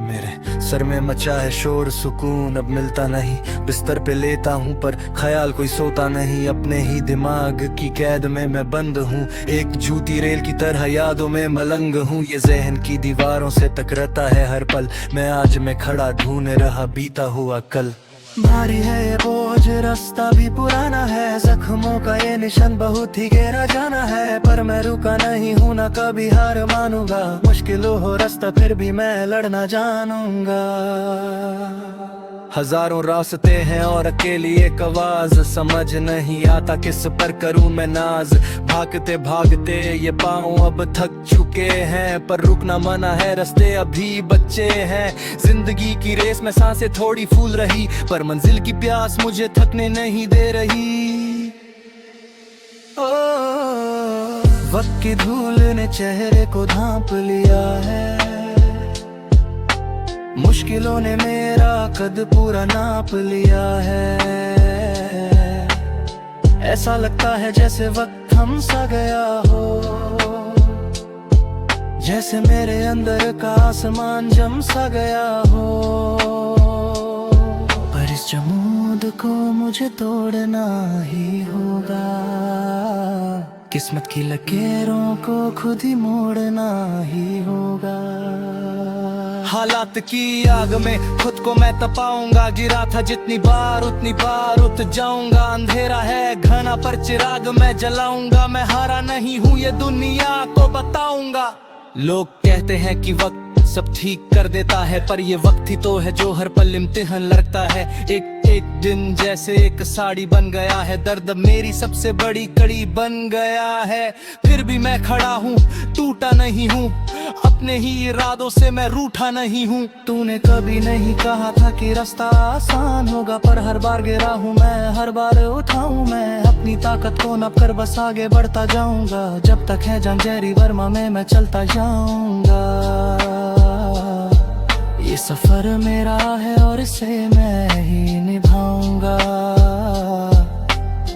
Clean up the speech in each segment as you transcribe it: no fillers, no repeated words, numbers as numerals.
मेरे सर में मचा है शोर, सुकून अब मिलता नहीं। बिस्तर पे लेता हूँ पर ख्याल कोई सोता नहीं। अपने ही दिमाग की कैद में मैं बंद हूँ, एक जूती रेल की तरह यादों में मलंग हूँ। ये जहन की दीवारों से टकराता है हर पल, मैं आज में खड़ा ढूंढ रहा बीता हुआ कल। भारी है ये बोझ, रास्ता भी पुराना है, जख्मों का ये निशान बहुत ही गहरा जाना है। पर मैं रुका नहीं हूँ, ना कभी हार मानूंगा। मुश्किल हो रास्ता फिर भी मैं लड़ना जानूंगा। हजारों रास्ते हैं और अकेली एक आवाज, समझ नहीं आता किस पर करूं मैं नाज। भागते भागते ये पाँव अब थक चुके हैं, पर रुकना मना है, रास्ते अभी बच्चे हैं। जिंदगी की रेस में सांसें थोड़ी फूल रही, पर मंजिल की प्यास मुझे थकने नहीं दे रही। ओ, वक्त की धूल ने चेहरे को ढांप लिया है, मुश्किलों ने मेरा कद पूरा नाप लिया है। ऐसा लगता है जैसे वक्त थम सा गया हो, जैसे मेरे अंदर का आसमान जम सा गया हो। पर इस जमूद को मुझे तोड़ना ही होगा, किस्मत की लकीरों को खुद ही मोड़ना ही होगा। हालात की आग में खुद को मैं तपाऊंगा, गिरा था जितनी बार उतनी बार उठ जाऊंगा। अंधेरा है घना पर चिराग मैं जलाऊंगा, मैं हारा नहीं हूँ ये दुनिया को बताऊंगा। लोग कहते हैं कि वक्त सब ठीक कर देता है, पर ये वक्त ही तो है जो हर पल इम्तिहान लड़ता है। एक एक दिन जैसे एक साड़ी बन गया है, दर्द मेरी सबसे बड़ी कड़ी बन गया है। फिर भी मैं खड़ा हूँ, टूटा नहीं हूँ, अपने ही इरादों से मैं रूठा नहीं हूँ। तूने कभी नहीं कहा था कि रास्ता आसान होगा, पर हर बार गिरा हूँ मैं, हर बार उठाऊँ मैं। अपनी ताकत को नप कर बस आगे बढ़ता जाऊंगा, जब तक है जान जेरी वर्मा में मैं चलता जाऊंगा। ये सफर मेरा है और इसे मैं ही निभाऊंगा।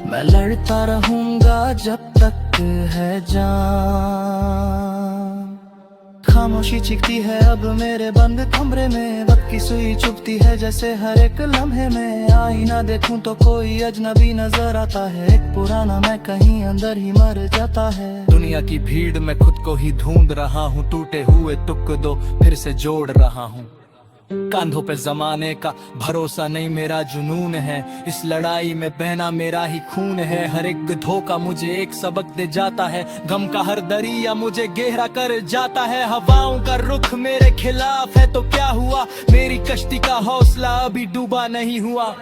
मैं लड़ता रहूंगा जब तक है जान। खामोशी चिखती है अब मेरे बंद कमरे में, वक्त की सुई चुभती है जैसे हर एक लम्हे में। आईना देखूं तो कोई अजनबी नजर आता है, एक पुराना मैं कहीं अंदर ही मर जाता है। दुनिया की भीड़ में खुद को ही ढूंढ रहा हूँ, टूटे हुए टुक दो फिर से जोड़ रहा हूँ। कांधों पे जमाने का भरोसा नहीं मेरा जुनून है, इस लड़ाई में बहना मेरा ही खून है। हर एक धोखा मुझे एक सबक दे जाता है, गम का हर दरिया मुझे गहरा कर जाता है। हवाओं का रुख मेरे खिलाफ है तो क्या हुआ, मेरी कश्ती का हौसला अभी डूबा नहीं हुआ।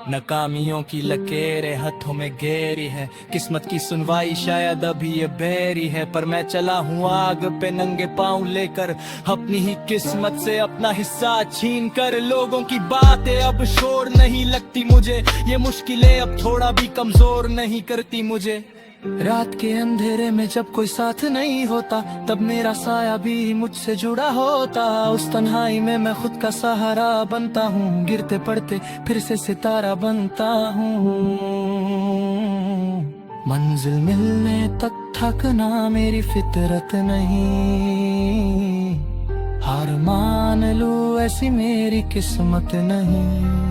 नाकामियों की लकीरें हाथों में गहरी है, किस्मत की सुनवाई शायद अभी ये बेरी है। पर मैं चला हूँ आग पे नंगे पांव लेकर, अपनी ही किस्मत से अपना हिस्सा छीन कर। लोगों की बातें अब शोर नहीं लगती मुझे, ये मुश्किलें अब थोड़ा भी कमजोर नहीं करती मुझे। रात के अंधेरे में जब कोई साथ नहीं होता, तब मेरा साया भी मुझसे जुड़ा होता। उस तन्हाई में मैं खुद का सहारा बनता हूँ, गिरते पड़ते फिर से सितारा बनता हूँ। मंजिल मिलने तक थकना मेरी फितरत नहीं, हार मान लूं ऐसी मेरी किस्मत नहीं।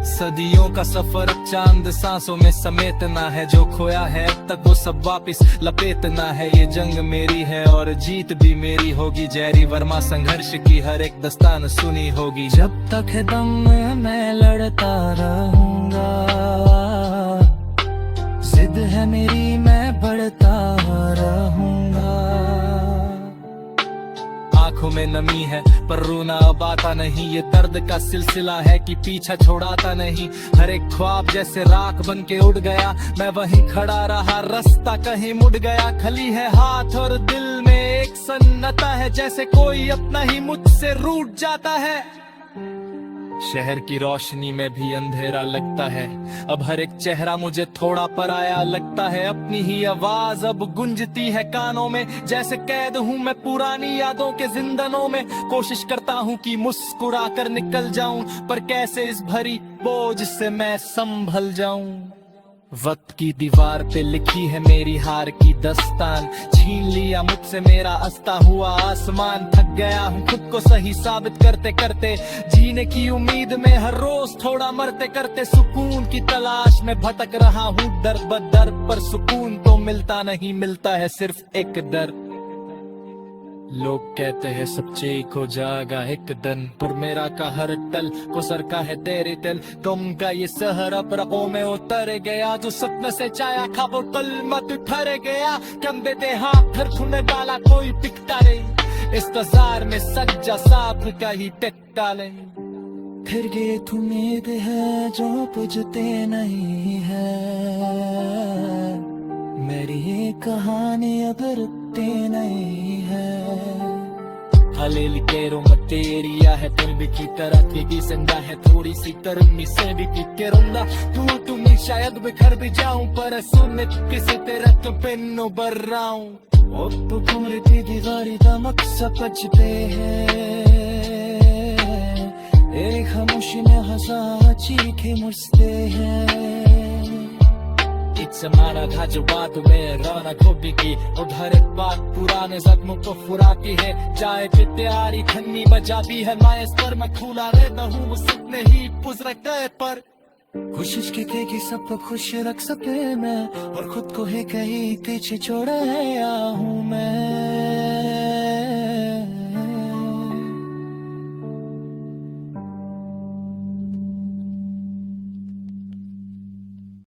सदियों का सफर चांद सांसों में समेटना है, जो खोया है अब तक वो सब वापस लपेटना है। ये जंग मेरी है और जीत भी मेरी होगी, जेरी वर्मा संघर्ष की हर एक दस्तान सुनी होगी। जब तक है दम मैं लड़ता रहूंगा, जिद है मेरी मैं बढ़ता रहूंगा। आंखों में नमी है पर रोना अब आता नहीं, ये दर्द का सिलसिला है कि पीछा छोड़ाता नहीं। हर एक ख्वाब जैसे राख बन के उड़ गया, मैं वहीं खड़ा रहा, रास्ता कहीं मुड़ गया। खली है हाथ और दिल में एक सन्नता है, जैसे कोई अपना ही मुझसे रूठ जाता है। शहर की रोशनी में भी अंधेरा लगता है, अब हर एक चेहरा मुझे थोड़ा पराया लगता है। अपनी ही आवाज अब गुंजती है कानों में, जैसे कैद हूँ मैं पुरानी यादों के जिंदनों में। कोशिश करता हूँ कि मुस्कुरा कर निकल जाऊं, पर कैसे इस भरी बोझ से मैं संभल जाऊं। वक्त की दीवार पे लिखी है मेरी हार की दस्तान, छीन लिया मुझसे मेरा अस्ता हुआ आसमान। थक गया हूँ खुद को सही साबित करते करते, जीने की उम्मीद में हर रोज थोड़ा मरते करते। सुकून की तलाश में भटक रहा हूँ दर बदर, पर सुकून तो मिलता नहीं, मिलता है सिर्फ एक दर। लोग कहते हैं सब चेक हो जाएगा एक दिन, पर मेरा का हर टल को सरका है तेरे दिल। तुम का ये शहर अब रगों में उतर गया, जो सपने से चाया खा वो तल मत ठहर गया। कंधे ते हाथ फिर खुने डाला कोई टिकता रही, इस बाजार में सज्जा साफ का ही टिकता ले। फिर ये उम्मीद है जो बुझते नहीं है, मेरी ये कहानी अब रुकती नहीं है। हलेली तेरो मटेरिया है दिल भी की तरह की जिंदा है, थोड़ी सी गर्मी से भी की रुंदा। तू तुम्हें शायद बिखर भी जाऊं, पर सुनने किसी तेरा तो पिन उबर रहा हूं। उम्र की दीवारी का मकसद बचते हैं, एक खामोशी में हजार चीखे मुझते हैं। समाना था जो बात में रौनक होगी की, उधर एक बात पुराने जख्मों को फुराती है। चाय की तैयारी ठंडी बजाती है मायस पर, मैं खुला रहता हूँ वो सपने ही पुजर गए पर। कोशिश की सबको खुश रख सके मैं, और खुद को है कहीं पीछे छोड़ा है या हूँ मैं।